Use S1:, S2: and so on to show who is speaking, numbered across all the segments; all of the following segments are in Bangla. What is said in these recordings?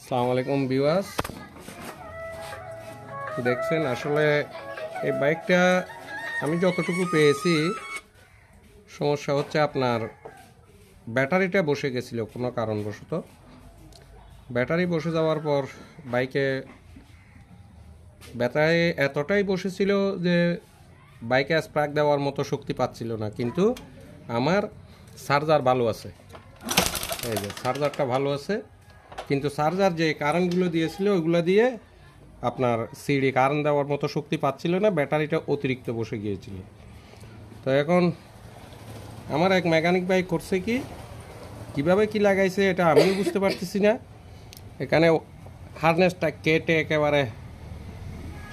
S1: আসসালামু আলাইকুম ভিউয়ার্স, দেখছেন আসলে এই বাইকটা আমি যতটুকু পেয়েছি সমস্যা হচ্ছে আপনার ব্যাটারিটা বসে গেছিল কোনো কারণবশত। ব্যাটারি বসে যাওয়ার পর বাইকে ব্যাটারি এতটাই বসেছিল যে বাইকে স্পার্ক দেওয়ার মতো শক্তি পাচ্ছিল না, কিন্তু আমার চার্জার ভালো আছে, এই যে চার্জারটা ভালো আছে, কিন্তু চার্জার যে কারেন্টগুলো দিয়েছিল ওইগুলো দিয়ে আপনার সিডি কারেন্ট দেওয়ার মতো শক্তি পাচ্ছিল না, ব্যাটারিটা অতিরিক্ত বসে গিয়েছিল। তো এখন আমার এক মেকানিক ভাই করছে কি, কিভাবে কি লাগাইছে এটা আমিও বুঝতে পারতেছি না। এখানে হারনেসটা কেটে একেবারে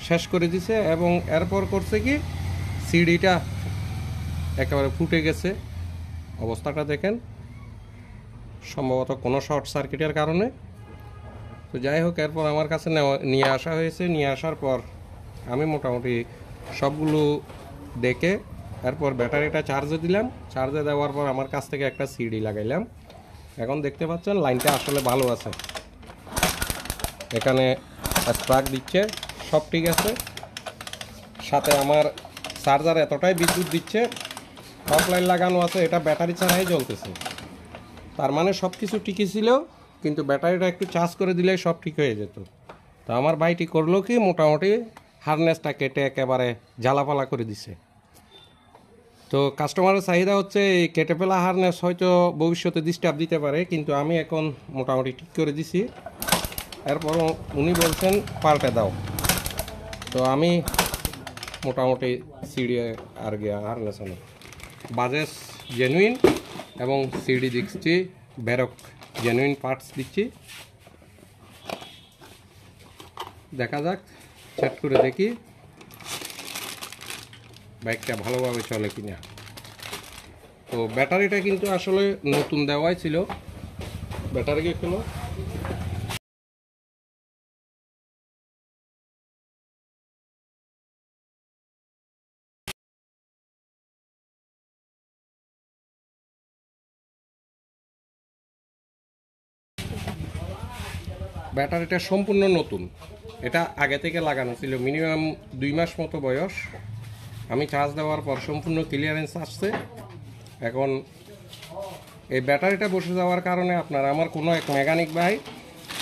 S1: শেষ করে দিছে এবং এরপর করছে কি সিডিটা একেবারে ফুটে গেছে। অবস্থাটা দেখেন, সম্ভবত কোনো শর্ট সার্কিটের কারণে। তো যাই হোক, এরপর আমার কাছে নিয়ে আসা হয়েছে। নিয়ে আসার পর আমি মোটামুটি সবগুলো দেখে এরপর ব্যাটারিটা চার্জে দিলাম। চার্জে দেওয়ার পর আমার কাছ থেকে একটা সিডি লাগাইলাম। এখন দেখতে পাচ্ছেন লাইনটা আসলে ভালো আছে, এখানে স্পার্ক দিচ্ছে, সব ঠিক আছে। সাথে আমার চার্জার এতটাই বিদ্যুৎ দিচ্ছে, টপ লাইন লাগানো আছে, এটা ব্যাটারি ছাড়াই জ্বলতেছে। তার মানে সব কিছু ঠিকই ছিল, কিন্তু ব্যাটারিটা একটু চার্জ করে দিলেই সব ঠিক হয়ে যেত। তো আমার ভাইটি করলো কি, মোটামুটি হারনেসটা কেটে একেবারে জ্বালাপালা করে দিছে। তো কাস্টমারের চাহিদা হচ্ছে এই কেটে ফেলা হারনেস হয়তো ভবিষ্যতে ডিস্টার্ব দিতে পারে, কিন্তু আমি এখন মোটামুটি ঠিক করে দিছি। এরপর উনি বলছেন পাল্টে দাও। তো আমি মোটামুটি সিডি আর গিয়া হারনেস আনো বাজাজ জেনুইন এবং সিডি দিচ্ছি ব্যারক জেনুইন পার্টস দিচ্ছি। দেখা যাক, চেক করে দেখি বাইকটা ভালোভাবে চলে কিনা। তো ব্যাটারিটা কিন্তু আসলে নতুন দেওয়াই ছিল। ব্যাটারি কোনো ব্যাটারিটা সম্পূর্ণ নতুন, এটা আগে থেকে লাগানো ছিল, মিনিমাম 2 মাস মতো বয়স। আমি চার্জ দেওয়ার পর সম্পূর্ণ ক্লিয়ারেন্স আসছে। এখন এই ব্যাটারিটা বসে যাওয়ার কারণে আপনার আমার কোনো এক মেকানিক ভাই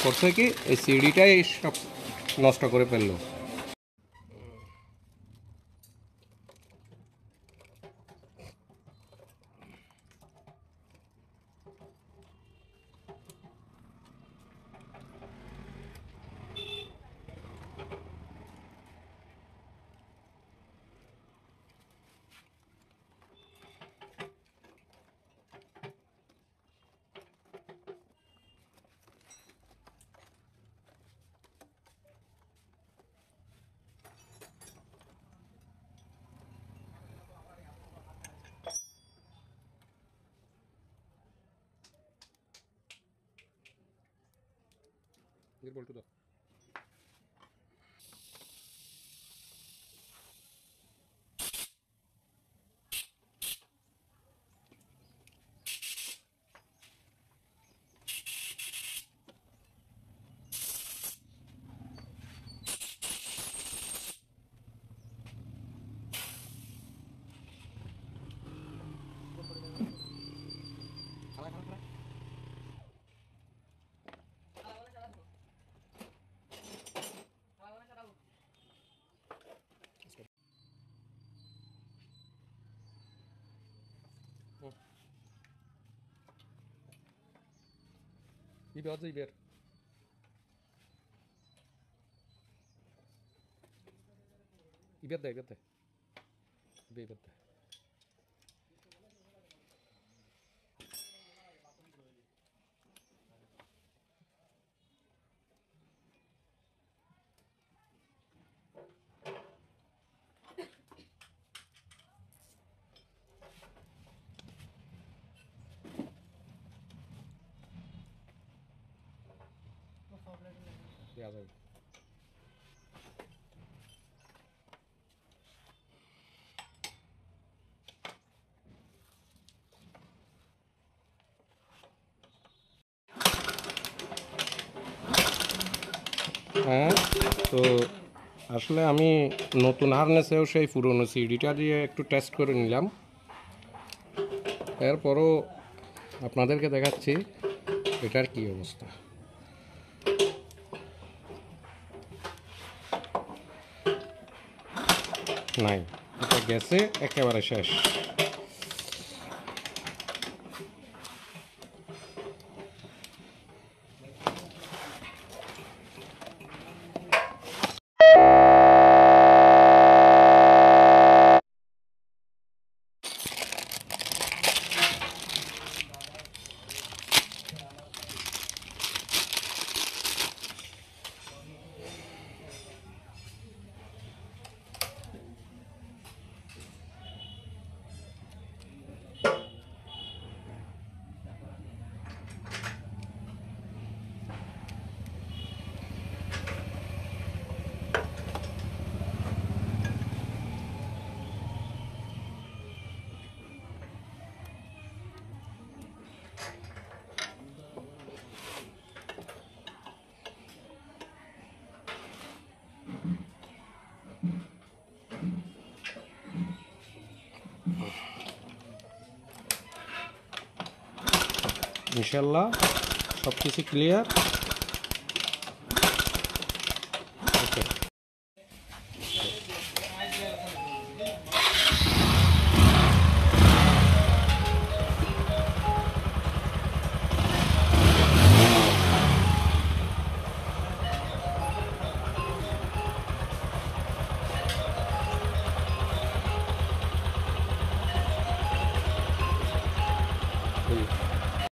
S1: করছে কি এই সিডিটাই সব নষ্ট করে ফেললো। বলতো দাও। İber de İber. İber de İber de. İber de. Ya da. হ্যাঁ, তো আসলে আমি নতুন হারনেসেও সেই পুরনো সিডিটা দিয়ে একটু টেস্ট করে নিলাম। এরপরও আপনাদেরকে দেখাচ্ছি এটার কি অবস্থা। নাই, এটা গেছে একেবারে শেষ। ইনশাল্লাহ সব কিছু ক্লিয়ার।